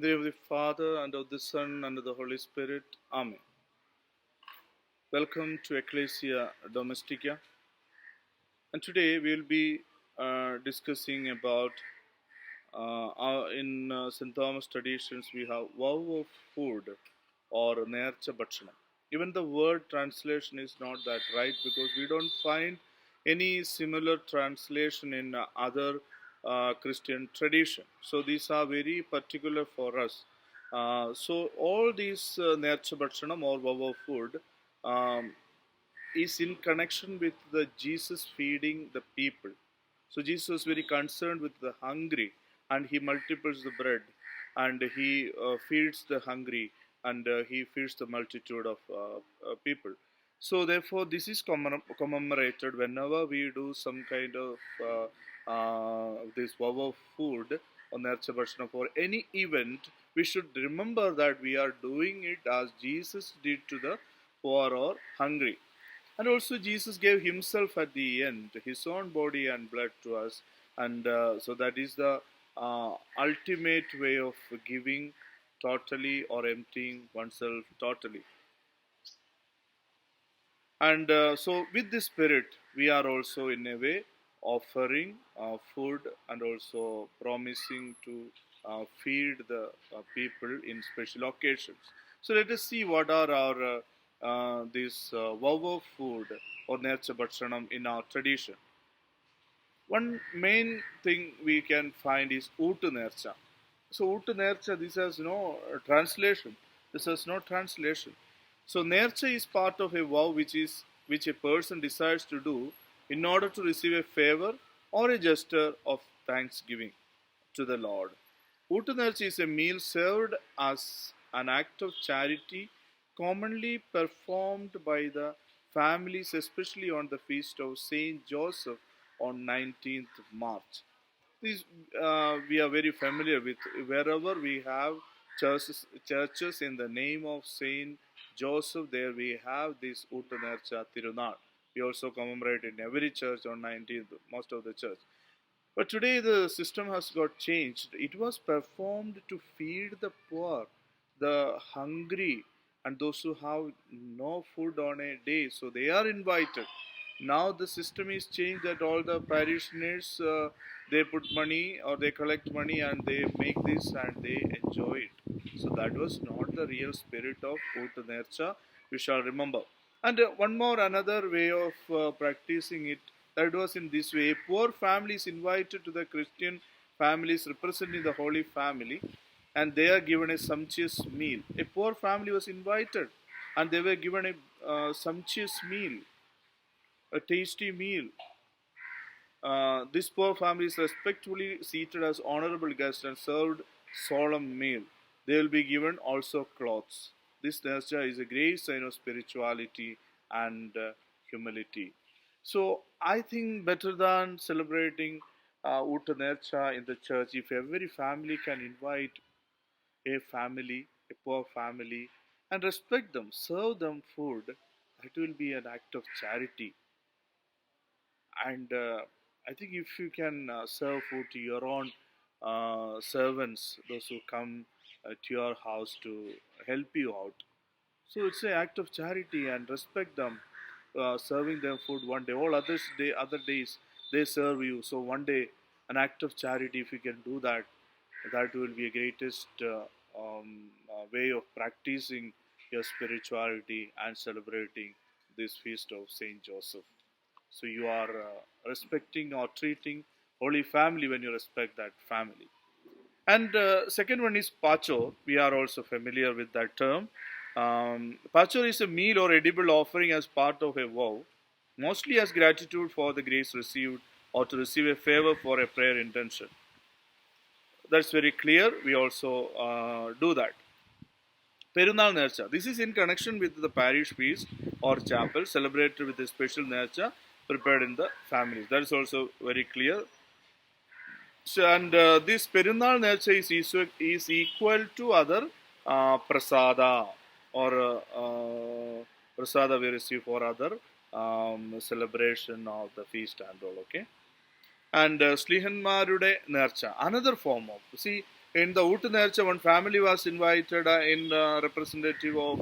In the name of the Father, and of the Son, and of the Holy Spirit. Amen. Welcome to Ecclesia Domestica. And today we will be discussing about, in St. Thomas traditions, we have vow of food or Nercha Bhakshanam. Even the word translation is not that right because we don't find any similar translation in other Christian tradition. So these are very particular for us. So all these Nercha Bhakshanam or vow of food um, is in connection with the Jesus feeding the people. So Jesus was very concerned with the hungry, and he multiples the bread, and he feeds the hungry, and he feeds the multitude of people. So therefore, this is commemorated whenever we do some kind of this vow of food on Nercha Bhakshanam for any event. We should remember that we are doing it as Jesus did to the poor or hungry. And also, Jesus gave himself at the end, his own body and blood to us. And so, that is the ultimate way of giving totally or emptying oneself totally. And so, with this spirit, we are also, in a way, offering food and also promising to feed the people in special occasions. So, let us see what are our this vow of food or Nercha Bhakshanam in our tradition. One main thing we can find is Utu Nercha. So Utu Nercha, this has no translation. This has no translation. So Nercha is part of a vow which a person decides to do in order to receive a favor or a gesture of thanksgiving to the Lord. Utu Nercha is a meal served as an act of charity commonly performed by the families, especially on the feast of Saint Joseph on 19th March. This we are very familiar with. Wherever we have churches in the name of Saint Joseph, there we have this Uttanercha Tirunal. We also commemorate in every church on 19th, most of the church. But today the system has got changed. It was performed to feed the poor, the hungry, and those who have no food on a day. So they are invited. Now the system is changed that all the parishioners they put money or they collect money and they make this and they enjoy it. So that was not the real spirit of Uttanercha. We shall remember. And one more another way of practicing it, that was in this way. A poor family is invited to the Christian families representing the Holy Family, and they are given a sumptuous meal. A poor family was invited, and they were given a sumptuous meal, a tasty meal. This poor family is respectfully seated as honorable guests and served solemn meal. They will be given also clothes. This Nercha is a great sign of spirituality and humility. So I think better than celebrating Uta Nercha in the church, if every family can invite a family, a poor family, and respect them, serve them food, that will be an act of charity. And I think if you can serve food to your own servants, those who come to your house to help you out, so it's an act of charity and respect them, serving them food one day. All other days they serve you. So one day, an act of charity, if you can do that, that will be a greatest way of practicing your spirituality and celebrating this feast of Saint Joseph. So you are respecting or treating Holy Family when you respect that family. And second one is pacho. We are also familiar with that term. Pacho is a meal or edible offering as part of a vow, mostly as gratitude for the grace received or to receive a favor for a prayer intention. That's very clear. We also do that. Perunal Nercha. This is in connection with the parish feast or chapel celebrated with a special Nercha prepared in the families. That is also very clear. So, and this Perunal Nercha is equal to other prasada or prasada we receive for other celebration of the feast and all. Okay. And Slihanmarude Nercha, another form of, see, In the Uttanarcha, one family was invited in representative of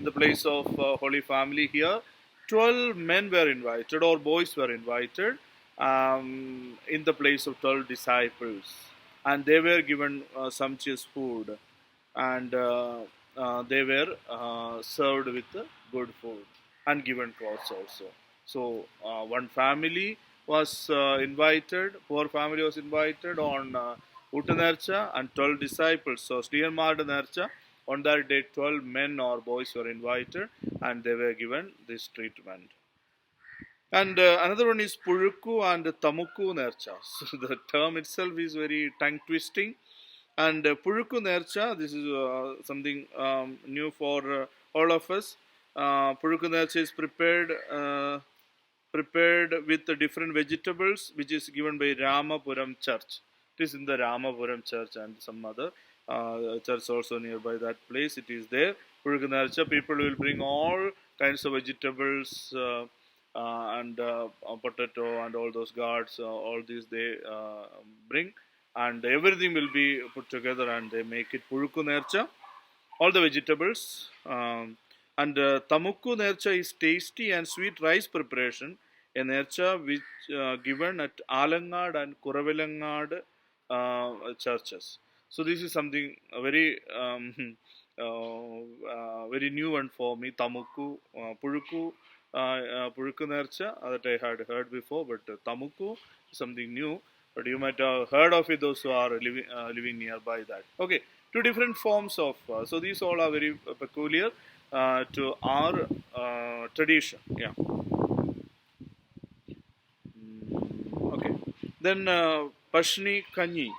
the place of Holy Family here. 12 men were invited, or boys were invited, in the place of 12 disciples. And they were given sumptuous food, and they were served with good food and given clothes also. So one family was invited, poor family was invited on Uttanarcha, and 12 disciples. So Sriyanmaരുടെ നേർച്ച, on that day 12 men or boys were invited and they were given this treatment. And another one is Pulukku and Tamukku Nercha. So the term itself is very tongue twisting. And Pulukku Nercha, this is something new for all of us. Pulukku Nercha is prepared with the different vegetables, which is given by Ramapuram Church. It is in the Ramapuram Church and some other church also nearby that place. It is there. Pulukku Nercha, people will bring all kinds of vegetables and potato and all those gourds, all these they bring, and everything will be put together and they make it Pulukku Nercha, all the vegetables. And Tamukku Nercha is tasty and sweet rice preparation, a Nercha which given at Alangad and Kuravilangad churches. So this is something very very new one for me. Tamukku, Pulukku, Pulukku Nercha that I had heard before, but Tamukku is something new. But you might have heard of it, those who are living nearby that. Okay, two different forms of, so these all are very peculiar to our tradition. Yeah. Okay. Then Pashni Kanyi.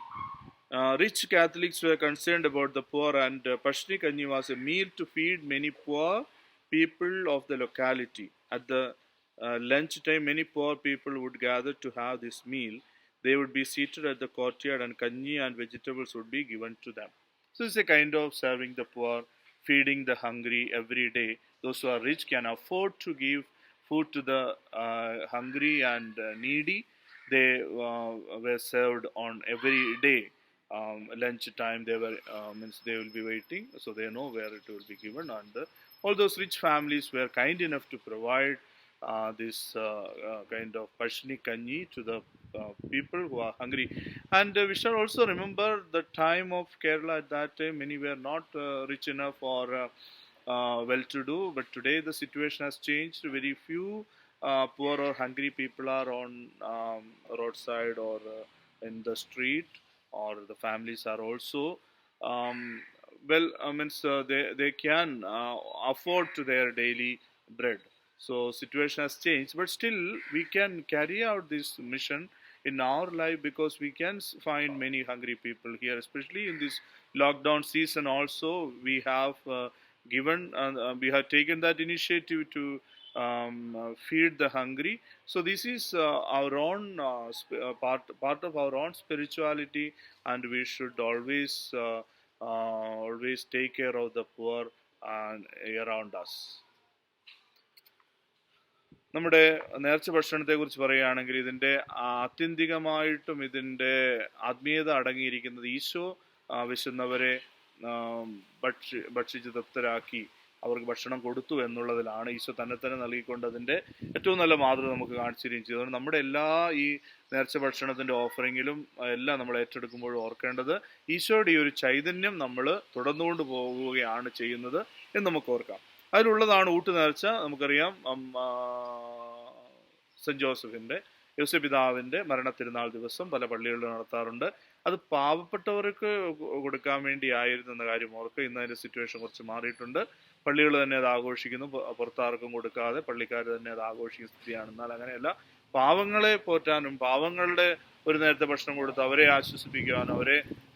Rich Catholics were concerned about the poor, and Pashni Kanyi was a meal to feed many poor people of the locality. At the lunch time, many poor people would gather to have this meal. They would be seated at the courtyard, and kanji and vegetables would be given to them. So it's a kind of serving the poor, feeding the hungry every day. Those who are rich can afford to give food to the hungry and needy. They were served on every day. Lunch time they were means they will be waiting, so they know where it will be given, and all those rich families were kind enough to provide this kind of Pashni Kanji to the people who are hungry. And we shall also remember the time of Kerala. At that time, many were not rich enough or well-to-do, but today the situation has changed. Very few poor or hungry people are on roadside or in the street, or the families are also means they can afford to their daily bread. So situation has changed, but still we can carry out this mission in our life, because we can find many hungry people here, especially in this lockdown season. Also, we have we have taken that initiative to feed the hungry. So this is our own part of our own spirituality, and we should always always take care of the poor around us. നമ്മുടെ നേർച്ച ഭക്ഷണത്തെക്കുറിച്ച് പറയുകയാണെങ്കിൽ, ഇതിൻ്റെ ആത്യന്തികമായിട്ടും ഇതിൻ്റെ ആത്മീയത അടങ്ങിയിരിക്കുന്നത് ഈശോ വിശന്നവരെ ഭക്ഷിച്ച് തൃപ്തരാക്കി അവർക്ക് ഭക്ഷണം കൊടുത്തു എന്നുള്ളതിലാണ്. ഈശോ തന്നെ നൽകിക്കൊണ്ട് അതിൻ്റെ ഏറ്റവും നല്ല മാതൃക നമുക്ക് കാണിച്ചിരിക്കുകയും ചെയ്തു. അതുകൊണ്ട് നമ്മുടെ എല്ലാ ഈ നേർച്ച ഭക്ഷണത്തിൻ്റെ ഓഫറിങ്ങിലും എല്ലാം നമ്മൾ ഏറ്റെടുക്കുമ്പോഴും ഓർക്കേണ്ടത് ഈശോയുടെ ഈ ഒരു ചൈതന്യം നമ്മൾ തുടർന്നുകൊണ്ട് പോവുകയാണ് ചെയ്യുന്നത് എന്ന് നമുക്ക് ഓർക്കാം. അതിലുള്ളതാണ് ഊട്ടുനേർച്ച. നമുക്കറിയാം സെൻറ്റ് ജോസഫിൻ്റെ യോസേപ്പിതാവിൻ്റെ മരണത്തിരുന്നാൾ ദിവസം പല പള്ളികളിലും നടത്താറുണ്ട്. അത് പാവപ്പെട്ടവർക്ക് കൊടുക്കാൻ വേണ്ടി ആയിരുന്നു എന്ന കാര്യം ഓർക്കുക. ഇന്ന് അതിൻ്റെ സിറ്റുവേഷൻ കുറച്ച് മാറിയിട്ടുണ്ട്. പള്ളികൾ തന്നെ അത് ആഘോഷിക്കുന്നു, പുറത്താർക്കും കൊടുക്കാതെ പള്ളിക്കാർ തന്നെ അത് ആഘോഷിക്കുന്ന സ്ഥിതിയാണ്. എന്നാൽ അങ്ങനെയല്ല, പാവങ്ങളെ പോറ്റാനും പാവങ്ങളുടെ ഒരു നേരത്തെ ഭക്ഷണം കൊടുത്ത് അവരെ ആശ്വസിപ്പിക്കാനും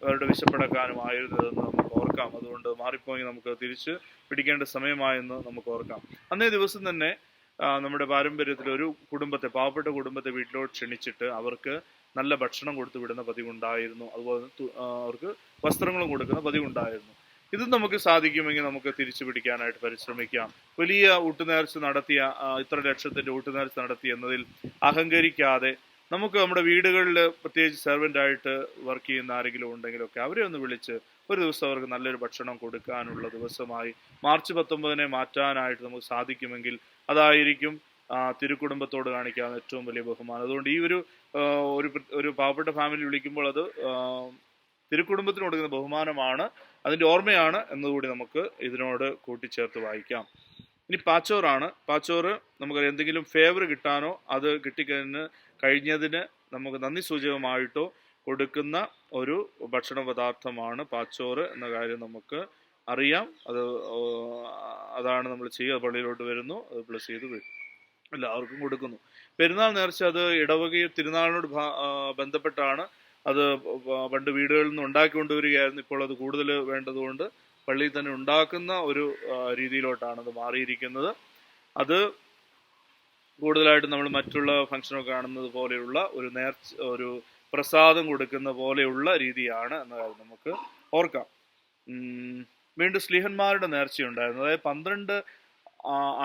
അവരുടെ വിശപ്പടക്കാനും ആയിരുന്നതെന്ന് നമുക്ക് ഓർക്കാം. അതുകൊണ്ട് മാറിപ്പോയി നമുക്ക് തിരിച്ച് പിടിക്കേണ്ട സമയമായെന്ന് നമുക്ക് ഓർക്കാം. അന്നേ ദിവസം തന്നെ നമ്മുടെ പാരമ്പര്യത്തിൽ ഒരു കുടുംബത്തെ, പാവപ്പെട്ട കുടുംബത്തെ വീട്ടിലോട്ട് ക്ഷണിച്ചിട്ട് അവർക്ക് നല്ല ഭക്ഷണം കൊടുത്തു വിടുന്ന പതിവുണ്ടായിരുന്നു. അതുപോലെ അവർക്ക് വസ്ത്രങ്ങളും കൊടുക്കുന്ന പതിവുണ്ടായിരുന്നു. ഇത് നമുക്ക് സാധിക്കുമെങ്കിൽ നമുക്ക് തിരിച്ചു പിടിക്കാനായിട്ട് പരിശ്രമിക്കാം. വലിയ ഊട്ടുനേർച്ച നടത്തിയ, ഇത്ര ലക്ഷത്തിൻ്റെ ഊട്ടുനേർച്ച നടത്തി എന്നതിൽ അഹങ്കരിക്കാതെ നമുക്ക് നമ്മുടെ വീടുകളിൽ പ്രത്യേകിച്ച് സെർവൻ്റായിട്ട് വർക്ക് ചെയ്യുന്ന ആരെങ്കിലും ഉണ്ടെങ്കിലൊക്കെ അവരെ ഒന്ന് വിളിച്ച് ഒരു ദിവസം അവർക്ക് നല്ലൊരു ഭക്ഷണം കൊടുക്കാനുള്ള ദിവസമായി മാർച്ച് 19 മാറ്റാനായിട്ട് നമുക്ക് സാധിക്കുമെങ്കിൽ അതായിരിക്കും തിരുക്കുടുംബത്തോട് കാണിക്കാവുന്ന ഏറ്റവും വലിയ ബഹുമാനം. അതുകൊണ്ട് ഈ ഒരു പാവപ്പെട്ട ഫാമിലി വിളിക്കുമ്പോൾ അത് തിരുക്കുടുംബത്തിന് കൊടുക്കുന്ന ബഹുമാനമാണ്, അതിൻ്റെ ഓർമ്മയാണ് എന്നുകൂടി നമുക്ക് ഇതിനോട് കൂട്ടിച്ചേർത്ത് വായിക്കാം. ഇനി പാച്ചോറാണ്. പാച്ചോറ് നമുക്കറിയാം, എന്തെങ്കിലും ഫേവർ കിട്ടാനോ അത് കഴിഞ്ഞതിന് നമുക്ക് നന്ദി സൂചകമായിട്ടോ കൊടുക്കുന്ന ഒരു ഭക്ഷണ പദാർത്ഥമാണ് പാച്ചോറ് എന്ന കാര്യം നമുക്ക് അറിയാം. അതാണ് നമ്മൾ ചെയ്യുക. പള്ളിയിലോട്ട് വരുന്നു, അത് പ്ലസ് ചെയ്ത് വരും, എല്ലാവർക്കും കൊടുക്കുന്നു. പെരുന്നാൾ നേർച്ച അത് ഇടവകയും തിരുനാളിനോട് ബന്ധപ്പെട്ടാണ്. അത് പണ്ട് വീടുകളിൽ നിന്ന് ഉണ്ടാക്കിക്കൊണ്ടുവരികയായിരുന്നു. ഇപ്പോൾ അത് കൂടുതൽ വേണ്ടതുകൊണ്ട് പള്ളിയിൽ തന്നെ ഉണ്ടാക്കുന്ന ഒരു രീതിയിലോട്ടാണ് അത് മാറിയിരിക്കുന്നത്. അത് കൂടുതലായിട്ട് നമ്മൾ മറ്റുള്ള ഫംഗ്ഷനൊക്കെ കാണുന്നത് പോലെയുള്ള ഒരു പ്രസാദം കൊടുക്കുന്ന പോലെയുള്ള രീതിയാണ് എന്ന കാര്യം നമുക്ക് ഓർക്കാം. വീണ്ടും സ്ലീഹന്മാരുടെ നേർച്ചയുണ്ടായിരുന്നു. അതായത് 12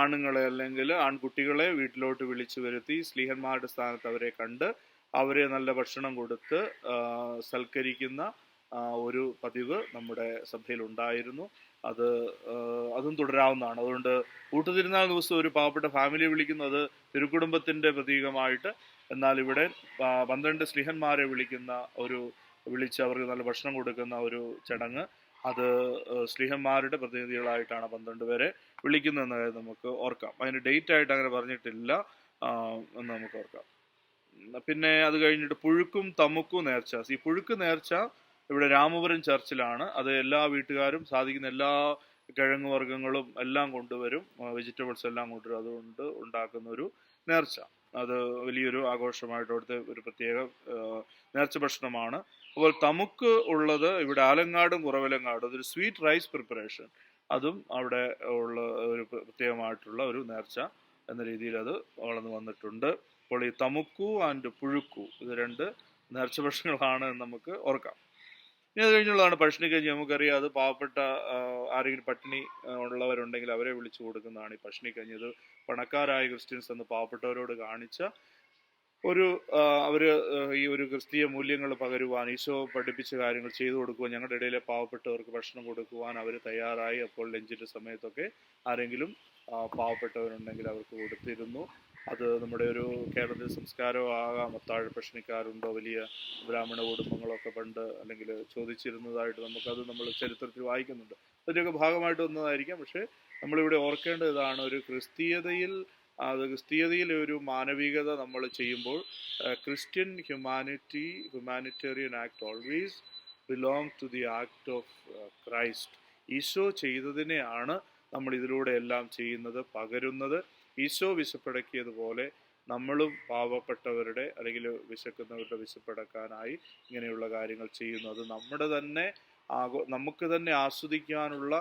ആണുങ്ങളെ അല്ലെങ്കിൽ ആൺകുട്ടികളെ വീട്ടിലോട്ട് വിളിച്ചു വരുത്തി സ്ലീഹന്മാരുടെ സ്ഥാനത്ത് അവരെ കണ്ട് അവരെ നല്ല ഭക്ഷണം കൊടുത്ത് സൽക്കരിക്കുന്ന ഒരു പതിവ് നമ്മുടെ സഭയിൽ ഉണ്ടായിരുന്നു. അതും തുടരാവുന്നതാണ്. അതുകൊണ്ട് ഊട്ടുതിരുനാൾ ദിവസം ഒരു പാവപ്പെട്ട ഫാമിലിയെ വിളിക്കുന്നത് തിരുക്കുടുംബത്തിന്റെ പ്രതീകമായിട്ട്, എന്നാൽ ഇവിടെ 12 സ്ലീഹന്മാരെ വിളിച്ച് അവർക്ക് നല്ല ഭക്ഷണം കൊടുക്കുന്ന ഒരു ചടങ്ങ്, അത് സ്ലീഹന്മാരുടെ പ്രതിനിധികളായിട്ടാണ് 12 പേരെ വിളിക്കുന്നതെന്ന കാര്യം നമുക്ക് ഓർക്കാം. അതിന് ഡേറ്റ് ആയിട്ട് അങ്ങനെ പറഞ്ഞിട്ടില്ല എന്ന് നമുക്ക് ഓർക്കാം. പിന്നെ അത് കഴിഞ്ഞിട്ട് പുഴുക്കും തമുക്കും നേർച്ച. ഈ പുഴുക്ക് നേർച്ച ഇവിടെ രാമപുരം ചർച്ചിലാണ്. അത് എല്ലാ വീട്ടുകാരും സാധിക്കുന്ന എല്ലാ കിഴങ്ങ് വർഗ്ഗങ്ങളും എല്ലാം കൊണ്ടുവരും, വെജിറ്റബിൾസ് എല്ലാം കൊണ്ടുവരും. അതുകൊണ്ട് ഉണ്ടാക്കുന്ന ഒരു നേർച്ച, അത് വലിയൊരു ആഘോഷമായിട്ട് അവിടുത്തെ ഒരു പ്രത്യേക നേർച്ച ഭക്ഷണമാണ്. അപ്പോൾ തമുക്ക് ഉള്ളത് ഇവിടെ ആലങ്ങാടും കുറവലങ്ങാടും, അതൊരു സ്വീറ്റ് റൈസ് പ്രിപ്പറേഷൻ, അതും അവിടെ ഉള്ള ഒരു പ്രത്യേകമായിട്ടുള്ള ഒരു നേർച്ച എന്ന രീതിയിൽ അത് വളർന്നു വന്നിട്ടുണ്ട്. അപ്പോൾ ഈ തമുക്കു ആൻഡ് പുഴുക്കു ഇത് 2 നേർച്ച ഭക്ഷണങ്ങളാണ് എന്ന് നമുക്ക് ഓർക്കാം. ഇനി അത് കഴിഞ്ഞുള്ളതാണ് പഷ്ണിക്കഞ്ഞി. നമുക്കറിയാം, അത് പാവപ്പെട്ട ആരെങ്കിലും പട്ടിണി ഉള്ളവരുണ്ടെങ്കിൽ അവരെ വിളിച്ചു കൊടുക്കുന്നതാണ് ഈ പഷ്ണിക്കഞ്ഞി. ഇത് പണക്കാരായ ക്രിസ്ത്യൻസ് എന്ന് പാവപ്പെട്ടവരോട് കാണിച്ച അവര് ഈ ഒരു ക്രിസ്തീയ മൂല്യങ്ങൾ പകരുവാൻ, ഈശോ പഠിപ്പിച്ച കാര്യങ്ങൾ ചെയ്തു കൊടുക്കുവാൻ, ഞങ്ങളുടെ ഇടയിലെ പാവപ്പെട്ടവർക്ക് ഭക്ഷണം കൊടുക്കുവാൻ അവർ തയ്യാറായി. അപ്പോൾ ലഞ്ചിന്റെ സമയത്തൊക്കെ ആരെങ്കിലും പാവപ്പെട്ടവരുണ്ടെങ്കിൽ അവർക്ക് കൊടുത്തിരുന്നു. അത് നമ്മുടെ ഒരു കേരളത്തിൽ സംസ്കാരമാകാം. അത്താഴ ഭക്ഷണിക്കാരുണ്ടോ, വലിയ ബ്രാഹ്മണ കുടുംബങ്ങളൊക്കെ പണ്ട് അല്ലെങ്കിൽ ചോദിച്ചിരുന്നതായിട്ട് നമ്മൾ ചരിത്രത്തിൽ വായിക്കുന്നുണ്ട്. അതിൻ്റെയൊക്കെ ഭാഗമായിട്ട് വന്നതായിരിക്കാം. പക്ഷെ നമ്മളിവിടെ ഓർക്കേണ്ടത് ഇതാണ്, ഒരു ക്രിസ്തീയതയിൽ ഒരു മാനവികത നമ്മൾ ചെയ്യുമ്പോൾ Christian humanitarian act always belong to the act of Christ. Isho ചെയ്തതിനെയാണ് നമ്മൾ ഇതിലൂടെ എല്ലാം ചെയ്യുന്നത്, പകരുന്നത്. ഈശോ വിശപ്പടക്കിയതുപോലെ നമ്മളും പാവപ്പെട്ടവരുടെ അല്ലെങ്കിൽ വിശക്കുന്നവരുടെ വിശപ്പടക്കാനായി ഇങ്ങനെയുള്ള കാര്യങ്ങൾ ചെയ്യുന്നു. അത് നമുക്ക് തന്നെ ആസ്വദിക്കാനുള്ള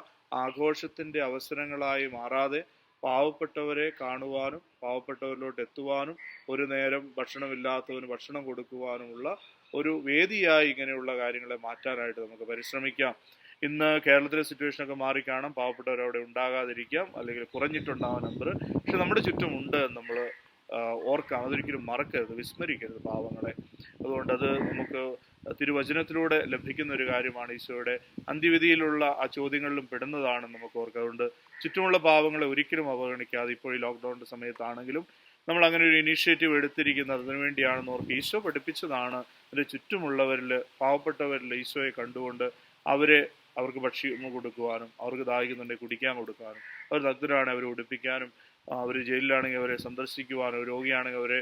ആഘോഷത്തിന്റെ അവസരങ്ങളായി മാറാതെ പാവപ്പെട്ടവരെ കാണുവാനും പാവപ്പെട്ടവരിലോട്ട് എത്തുവാനും ഒരു നേരം ഭക്ഷണമില്ലാത്തവന് ഭക്ഷണം കൊടുക്കുവാനുമുള്ള ഒരു വേദിയായി ഇങ്ങനെയുള്ള കാര്യങ്ങളെ മാറ്റാനായിട്ട് നമുക്ക് പരിശ്രമിക്കാം. ഇന്ന് കേരളത്തിലെ സിറ്റുവേഷനൊക്കെ മാറിക്കാണാം, പാവപ്പെട്ടവരവിടെ ഉണ്ടാകാതിരിക്കാം, അല്ലെങ്കിൽ കുറഞ്ഞിട്ടുണ്ടാവാൻ നമ്പർ. പക്ഷെ നമ്മുടെ ചുറ്റും ഉണ്ട് എന്ന് നമ്മൾ ഓർക്കാം. അതൊരിക്കലും മറക്കരുത്, വിസ്മരിക്കരുത് പാവങ്ങളെ. അതുകൊണ്ട് അത് നമുക്ക് തിരുവചനത്തിലൂടെ ലഭിക്കുന്ന ഒരു കാര്യമാണ്. ഈശോയുടെ അന്ത്യവിധിയിലുള്ള ആ ചോദ്യങ്ങളിലും പെടുന്നതാണെന്ന് നമുക്ക് ഓർക്കാം. അതുകൊണ്ട് ചുറ്റുമുള്ള പാവങ്ങളെ ഒരിക്കലും അവഗണിക്കാതെ, ഇപ്പോൾ ഈ ലോക്ക്ഡൗണിന്റെ സമയത്താണെങ്കിലും നമ്മൾ അങ്ങനെ ഒരു ഇനീഷ്യേറ്റീവ് എടുത്തിരിക്കുന്നത് അതിനുവേണ്ടിയാണെന്ന് ഓർക്കുക. ഈശോ പഠിപ്പിച്ചതാണ്. അതിൻ്റെ ചുറ്റുമുള്ളവരിൽ, പാവപ്പെട്ടവരിൽ ഈശോയെ കണ്ടുകൊണ്ട് അവർക്ക് ഭക്ഷ്യം കൊടുക്കുവാനും, അവർക്ക് ദാഹിക്കുന്നുണ്ടെങ്കിൽ കുടിക്കാൻ കൊടുക്കാനും, അവർ നഗ്നരാണെങ്കിൽ അവരെ ഉടുപ്പിക്കാനും, അവർ ജയിലിലാണെങ്കിൽ അവരെ സന്ദർശിക്കുവാനും, രോഗിയാണെങ്കിൽ അവരെ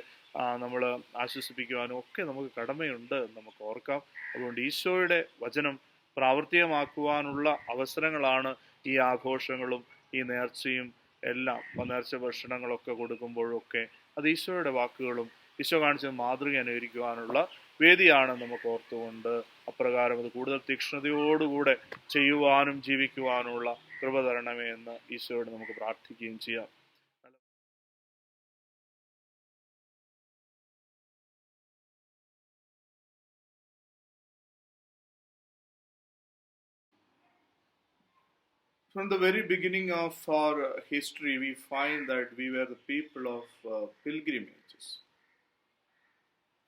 നമ്മൾ ആശ്വസിപ്പിക്കുവാനും ഒക്കെ നമുക്ക് കടമയുണ്ട് എന്ന് നമുക്ക് ഓർക്കാം. അതുകൊണ്ട് ഈശോയുടെ വചനം പ്രാവർത്തികമാക്കുവാനുള്ള അവസരങ്ങളാണ് ഈ ആഘോഷങ്ങളും ഈ നേർച്ചയും എല്ലാം. നേർച്ച ഭക്ഷണങ്ങളൊക്കെ കൊടുക്കുമ്പോഴൊക്കെ അത് ഈശോയുടെ വാക്കുകളും ഈശോ കാണിച്ച മാതൃക അനുകരിക്കുവാനുള്ള വേദിയാണ് നമുക്ക് ഓർത്തുകൊണ്ട് അപ്രകാരം അത് കൂടുതൽ തീക്ഷ്ണതയോടുകൂടെ ചെയ്യുവാനും ജീവിക്കുവാനുമുള്ള കൃപ തരണമേ എന്ന് ഈശോയോട് നമുക്ക് പ്രാർത്ഥിക്കുകയും ചെയ്യാം. From the very beginning of our history, we find that we were the people of pilgrimages.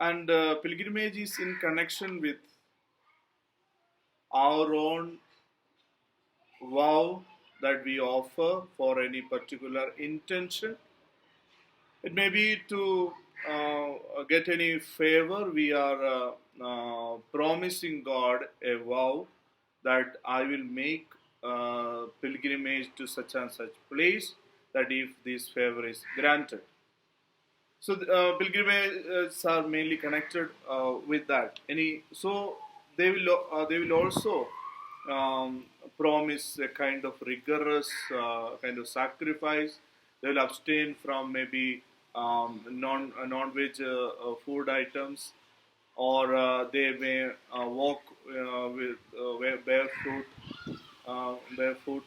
And pilgrimage is in connection with our own vow that we offer for any particular intention. It may be to get any favor. We are promising God a vow that I will make pilgrimage to such and such place, that if this favor is granted. So pilgrimages are mainly connected with that. They will also um, promise a kind of rigorous kind of sacrifice. They will abstain from maybe non-veg food items, or they may walk with barefoot.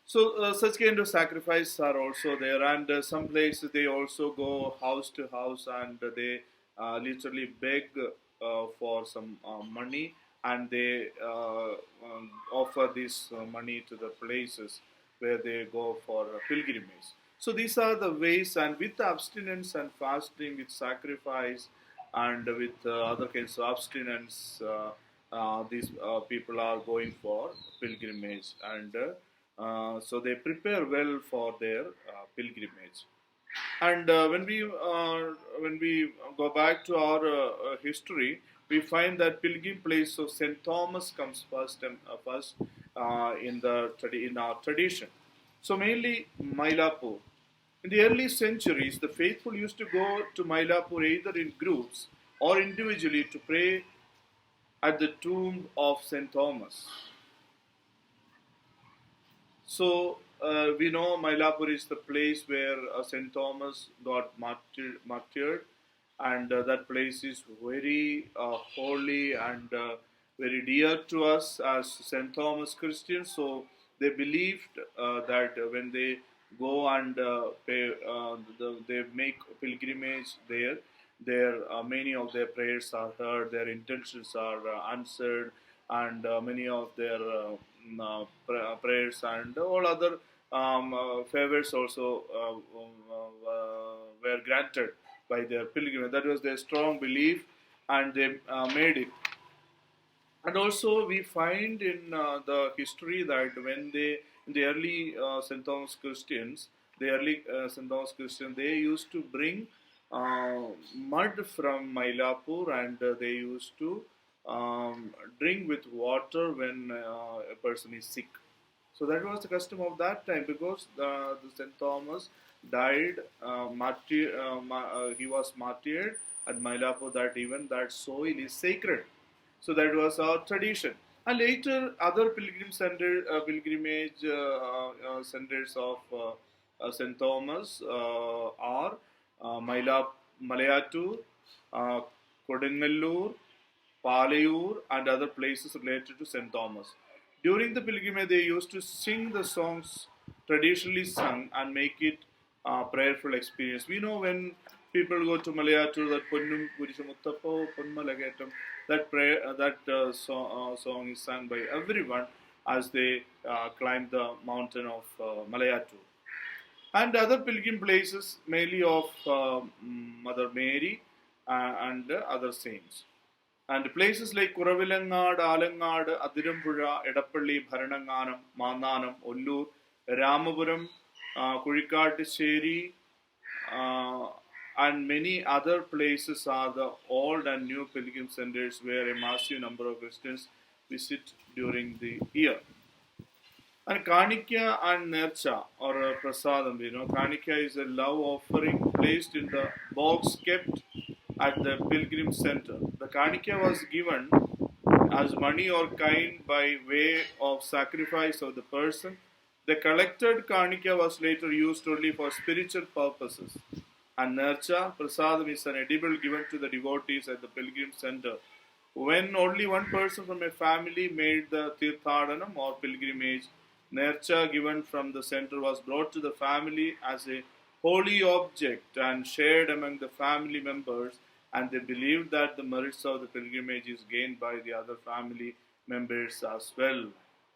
So such kind of sacrifices are also there, and some places they also go house to house, and they literally beg for some money, and they offer this money to the places where they go for pilgrimage. So these are the ways, and with abstinence and fasting, with sacrifice, and with other kinds of abstinence, these people are going for pilgrimage, and so they prepare well for their pilgrimage. And when we go back to our history, we find that pilgrim place of Saint Thomas comes first in our tradition. So mainly Mylapore. In the early centuries, the faithful used to go to Mylapore either in groups or individually to pray at the tomb of Saint Thomas. So we know Mylapore is the place where Saint Thomas got martyred, and that place is very holy and very dear to us as Saint Thomas Christians. So they believed that when they go and they make pilgrimage there, many of their prayers are heard, their intentions are answered, and many of their prayers and all other favors also were granted by their pilgrimage. That was their strong belief, and they made it. And also, we find in the history that in the early St. Thomas Christians, they used to bring mud from Mylapore, and they used to drink with water when a person is sick. So that was the custom of that time, because the Saint Thomas died. He was martyred at Mylapore. That even that soil is sacred. So that was our tradition. And later, other pilgrimage centers of Saint Thomas are Malayatur, uh, Kodangallur, Palayur, and other places related to St. Thomas. During the pilgrimage, they used to sing the songs traditionally sung and make it a prayerful experience. We know when people go to Malayatur, that Ponnum Purishamuttappo Ponmalagatam, that prayer, song is sung by everyone as they climb the mountain of Malayatur. And other pilgrim places, mainly of Mother Mary and other saints. And places like Kuravilangad, Alangad, Adirampura, Edapalli, Bharananganam, Mananam, Ullur, Ramapuram, Kurikatisheri, and many other places are the old and new pilgrim centers where a massive number of Christians visit during the year. And Kanikya and Nercha, or Prasadam, Kanikya is a love offering placed in the box kept at the pilgrim center. The Kanikya was given as money or kind by way of sacrifice of the person. The collected Kanikya was later used only for spiritual purposes. And Nercha, Prasadam, is an edible given to the devotees at the pilgrim center. When only one person from a family made the Tirthadanam or pilgrimage, Nercha given from the center was brought to the family as a holy object and shared among the family members, and they believed that the merits of the pilgrimage is gained by the other family members as well.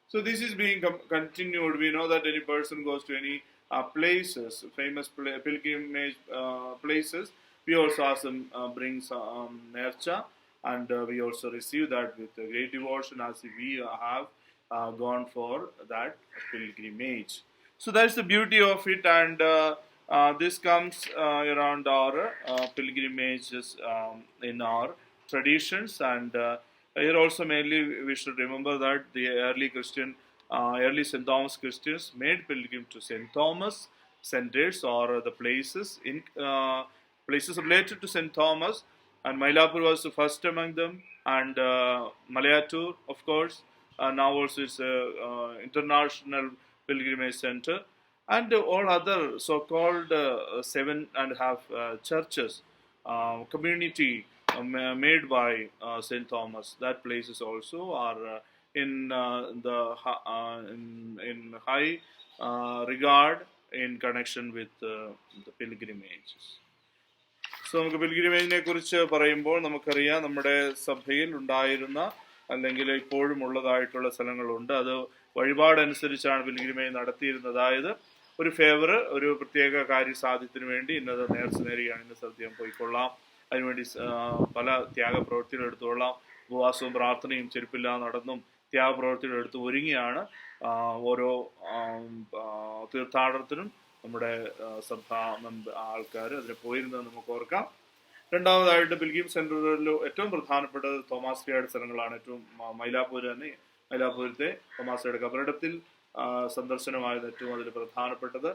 So this is being continued. We know that any person goes to any places, famous pilgrimage places, we also ask them bring some nercha, and we also receive that with a great devotion as if we have gone for that pilgrimage. So that's the beauty of it, and this comes around our pilgrimages in our traditions. And here also mainly we should remember that the early Christian, early St. Thomas Christians made pilgrim to St. Thomas centers, or the places in places related to St. Thomas, and Mylapore was the first among them, and Malayatur, of course, now also is a international pilgrimage center, and all other so-called 7.5 churches, community made by St. Thomas. That places also are in high regard in connection with the pilgrimages. So നമുക്ക് പിൽഗ്രിമേജിനെ കുറിച്ച് പറയുമ്പോൾ നമുക്കറിയാം, നമ്മുടെ സഭയിൽ ഉണ്ടായിരുന്ന അല്ലെങ്കിൽ ഇപ്പോഴും ഉള്ളതായിട്ടുള്ള സ്ഥലങ്ങളുണ്ട്. അത് വഴിപാടനുസരിച്ചാണ് പിൽഗ്രിമേജ് നടത്തിയിരുന്നത്. അതായത് ഒരു ഫേവർ, ഒരു പ്രത്യേക കാര്യസാധ്യത്തിന് വേണ്ടി ഇന്നത് നേർച്ച നേരുകയാണ്, ഇന്ന സ്ഥലത്ത് പോയിക്കൊള്ളാം, അതിനുവേണ്ടി പല ത്യാഗപ്രവൃത്തികൾ എടുത്തുകൊള്ളാം, ഉപവാസവും പ്രാർത്ഥനയും ചെരുപ്പില്ലാതെ നടന്നും ത്യാഗപ്രവൃത്തികൾ എടുത്ത് ഒരുങ്ങിയാണ് ഓരോ തീർത്ഥാടനത്തിനും നമ്മുടെ സഭാ ആൾക്കാർ അതിന് പോയിരുന്നത് നമുക്ക് ഓർക്കാം. രണ്ടാമതായിട്ട് പിൽഗ്രിം സെന്ററുകളിൽ ഏറ്റവും പ്രധാനപ്പെട്ടത് തോമാസ്ലിയുടെ സ്ഥലങ്ങളാണ്. ഏറ്റവും മൈലാപ്പൂര് തന്നെ, മൈലാപ്പൂരത്തെ തോമാസ്ലിയുടെ കബറിടത്തിൽ സന്ദർശനമായിരുന്നു ഏറ്റവും അതിൽ പ്രധാനപ്പെട്ടത്.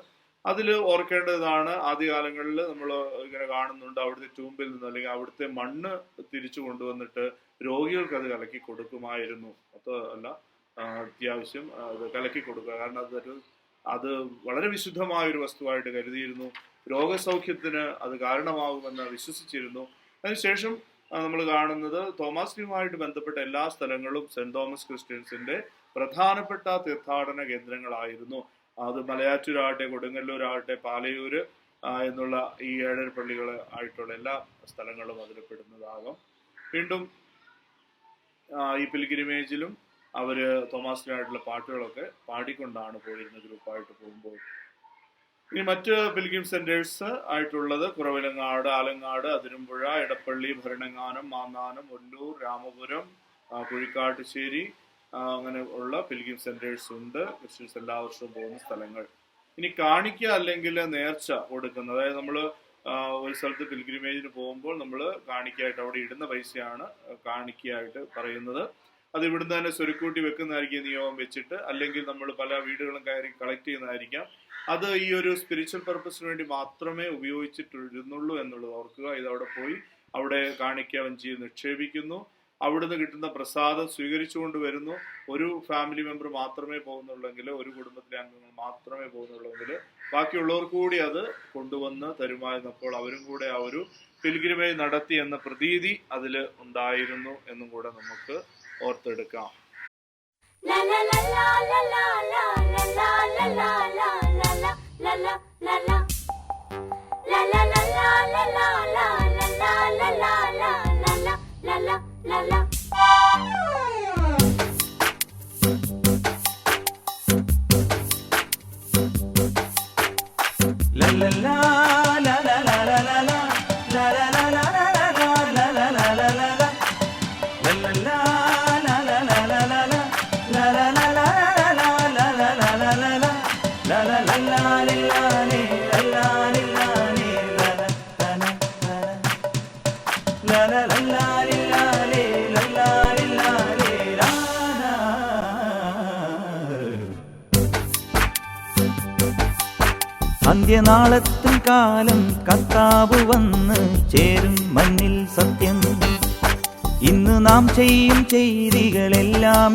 അതിൽ ഓർക്കേണ്ടതാണ്, ആദ്യകാലങ്ങളിൽ നമ്മൾ ഇങ്ങനെ കാണുന്നുണ്ട്, അവിടുത്തെ ടൂമ്പിൽ നിന്ന് അല്ലെങ്കിൽ അവിടുത്തെ മണ്ണ് തിരിച്ചു കൊണ്ടുവന്നിട്ട് രോഗികൾക്ക് അത് കലക്കി കൊടുക്കുമായിരുന്നു. അല്ല, അത്യാവശ്യം അത് കലക്കി കൊടുക്കുക, കാരണം അത് വളരെ വിശുദ്ധമായ ഒരു വസ്തുവായിട്ട് കരുതിയിരുന്നു. രോഗസൗഖ്യത്തിന് അത് കാരണമാകുമെന്ന് വിശ്വസിച്ചിരുന്നു. അതിനുശേഷം നമ്മൾ കാണുന്നത് തോമാസ്ലിയുമായിട്ട് ബന്ധപ്പെട്ട എല്ലാ സ്ഥലങ്ങളും സെന്റ് തോമസ് ക്രിസ്ത്യൻസിന്റെ പ്രധാനപ്പെട്ട തീർത്ഥാടന കേന്ദ്രങ്ങളായിരുന്നു. അത് മലയാറ്റൂരാകട്ടെ, കൊടുങ്ങല്ലൂരാകട്ടെ, പാലയൂര് എന്നുള്ള ഈ 7 പള്ളികൾ ആയിട്ടുള്ള എല്ലാ സ്ഥലങ്ങളും അതിൽ പെടുന്നതാകാം. വീണ്ടും ഈ പിൽഗ്രിമേജിലും അവര് തോമാസ്ലിയായിട്ടുള്ള പാട്ടുകളൊക്കെ പാടിക്കൊണ്ടാണ് പോയിരുന്നത് ഗ്രൂപ്പായിട്ട് പോകുമ്പോൾ. ഇനി മറ്റ് പിൽഗ്രിം സെന്റേഴ്സ് ആയിട്ടുള്ളത് കുറവിലങ്ങാട്, ആലങ്ങാട്, അതിരമ്പുഴ, എടപ്പള്ളി, ഭരണങ്ങാനം, മാന്നാനം, ഒല്ലൂർ, രാമപുരം, കുഴിക്കാട്ടുശ്ശേരി, അങ്ങനെ ഉള്ള പിൽഗ്രിം സെന്റേഴ്സ് ഉണ്ട്. ക്രിസ്ത്യൻസ് എല്ലാ വർഷവും പോകുന്ന സ്ഥലങ്ങൾ. ഇനി കാണിക്ക അല്ലെങ്കിൽ നേർച്ച കൊടുക്കുന്നത്, അതായത് നമ്മൾ ഒരു സ്ഥലത്ത് പിൽഗ്രിമേജിന് പോകുമ്പോൾ നമ്മൾ കാണിക്കയായിട്ട് അവിടെ ഇടുന്ന പൈസയാണ് കാണിക്കയായിട്ട് പറയുന്നത്. അത് ഇവിടുന്ന് തന്നെ സ്വരുക്കൂട്ടി വെക്കുന്നതായിരിക്കും നിയോഗം വെച്ചിട്ട്, അല്ലെങ്കിൽ നമ്മൾ പല വീടുകളും കയറി കളക്ട് ചെയ്യുന്നതായിരിക്കാം. അത് ഈ ഒരു സ്പിരിച്വൽ പർപ്പസിന് വേണ്ടി മാത്രമേ ഉപയോഗിച്ചിട്ടിരുന്നുള്ളൂ എന്നുള്ളത് ഓർക്കുക. ഇതവിടെ പോയി അവിടെ കാണിക്ക വഞ്ചിയിൽ നിക്ഷേപിക്കുന്നു, അവിടുന്ന് കിട്ടുന്ന പ്രസാദം സ്വീകരിച്ചുകൊണ്ട് വരുന്നു. ഒരു ഫാമിലി മെമ്പർ മാത്രമേ പോകുന്നുള്ളെങ്കിൽ, ഒരു കുടുംബത്തിലെ അംഗങ്ങൾ മാത്രമേ പോകുന്നുള്ളെങ്കിൽ ബാക്കിയുള്ളവർക്ക് കൂടി അത് കൊണ്ടുവന്ന് തരുമായിരുന്നപ്പോൾ അവരും കൂടെ ആ ഒരു പിൽഗ്രിമേജ് നടത്തി എന്ന പ്രതീതി അതിൽ ഉണ്ടായിരുന്നു എന്നും കൂടെ നമുക്ക് ഓർത്തെടുക്കാം. അന്ത്യനാളത്തിൻ കാലം കർത്താവ് വന്ന് ചേരും മണ്ണിൽ സത്യം. ഇന്ന് നാം ചെയ്യും ചെയ്തികളെല്ലാം